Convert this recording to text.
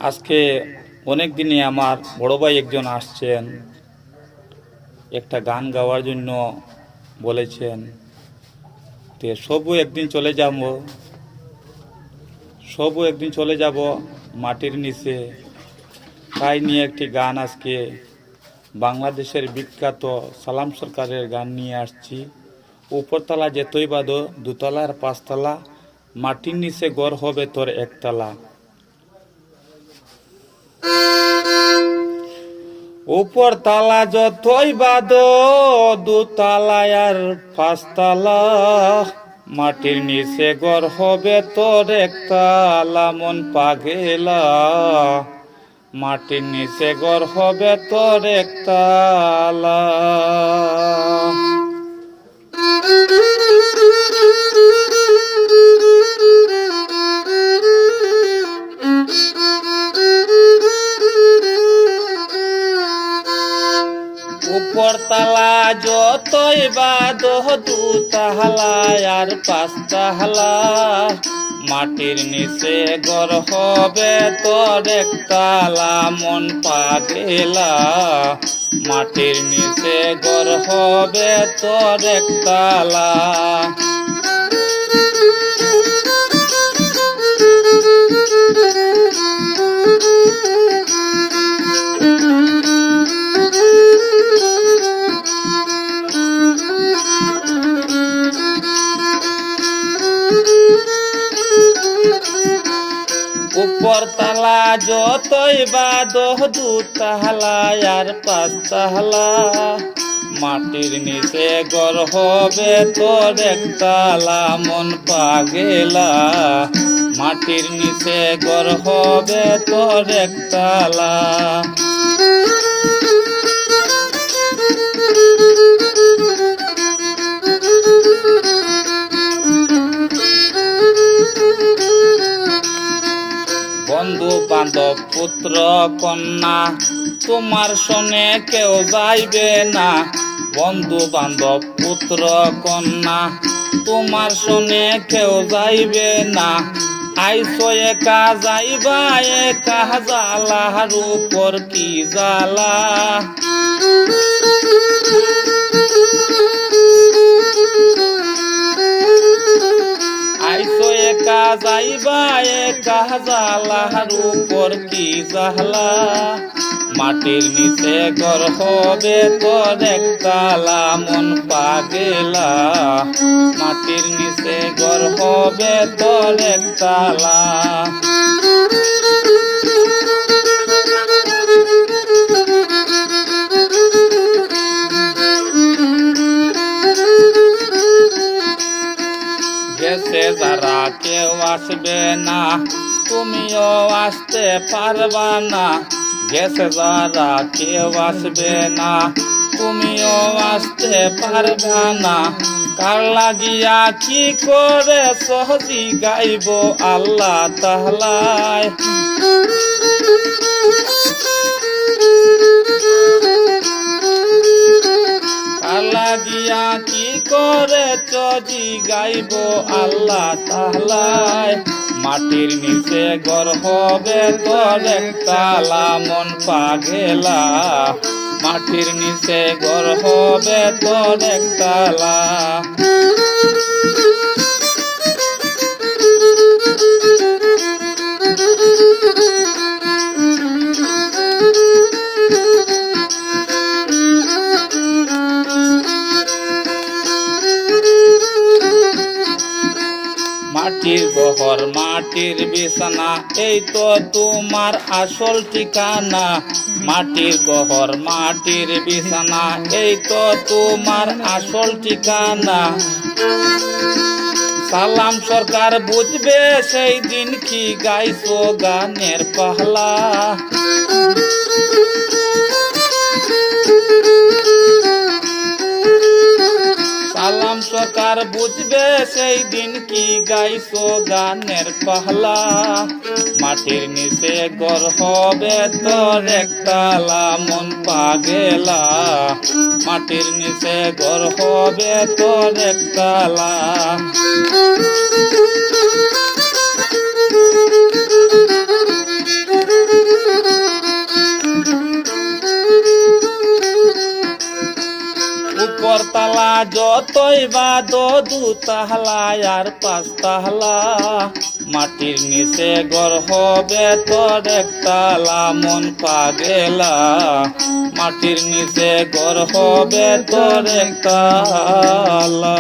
আজকে অনেক দিনে আমার বড় ভাই একজন আসছেন, একটা গান গাওয়ার জন্য বলেছেন। তো সবু একদিন চলে যাব মাটির নিচে। তাই নিয়ে একটি গান আজকে বাংলাদেশের বিখ্যাত সালাম সরকারের গান নিয়ে আসছি। উপরতলা যেতই বাদো, দুতলার পাঁচতলা, মাটির নিচে গড় হবে তোর একতলা। উপর তালা যতই বাদো, দুতলায় আর পাঁচতলা, মাটির নিচে গড় হবে তোর একতলা। মন পাগেলা, মাটির নিচে গড় হবে তোর একতলা। উপরতলা যতই বাদো, দুতলা আর পাঁচতলা, মাটির নিচে গড় হবে তোর একতলা। মন পাগেলা, মাটির নিচে গড় হবে তোর একতলা। উপরতলা যতই বাদো, দুতলা আর পাঁচতলা, মাটির নিচে গড় হবে তোর একতলা। মন পাগেলা, মাটির নিচে গড় হবে তোর একতলা। বন্ধু বান্ধব পুত্র কন্যা, তোমার শোনে কেউ যাইবে না। বন্ধু বান্ধব পুত্র কন্যা, তোমার শোনে কেউ যাইবে না। আইসো একা যাইবা একা, জ্বালার উপর কি জ্বালা। আইসো একা যাইবা একা, জ্বালার উপর কি জ্বালা। মাটির নিচে গড় হবে তোর একতলা। মন পাগেলা, মাটির নিচে গড় হবে তোর একতলা। গেছে যারা কেউ আসবে না, তুমিও আসতে পারবা না। গেছে যারা কেউ আসবে না, তুমিও আসতে পারবা না। কার লাগিয়া কি করে সহজি গাইব আল্লাহ তাআলায়। লাগিয়া কি করে চজি গাইব আল্লাহ তাআলায়। মাটির নিচে গড় হবে তোর একতলা। মন পাগেলা, মাটির নিচে গড় হবে তোর একতলা। মাটির ঘর মাটির বিছানা, এই তো তোমার আসল ঠিকানা। মাটির ঘর মাটির বিছানা, এই তো তোমার আসল ঠিকানা। সালাম সরকার বুঝবে সেই দিন কি গাইছো গানের পাহলা। সালাম সরকার বুঝবে সেই দিন কি গাইছো গানের পাহলা। মাটির নিচে গড় হবে তোর একতলা। মন পাগেলা, মাটির নিচে গড় হবে তোর একতলা। উপর তালা যতই বাদ দুতাহলা আর পাঁচতাহলা, মাটির নিচে ঘর হবে তোর একতালা মন পাগেলা, মাটির নিচে ঘর হবে তোর একতালা।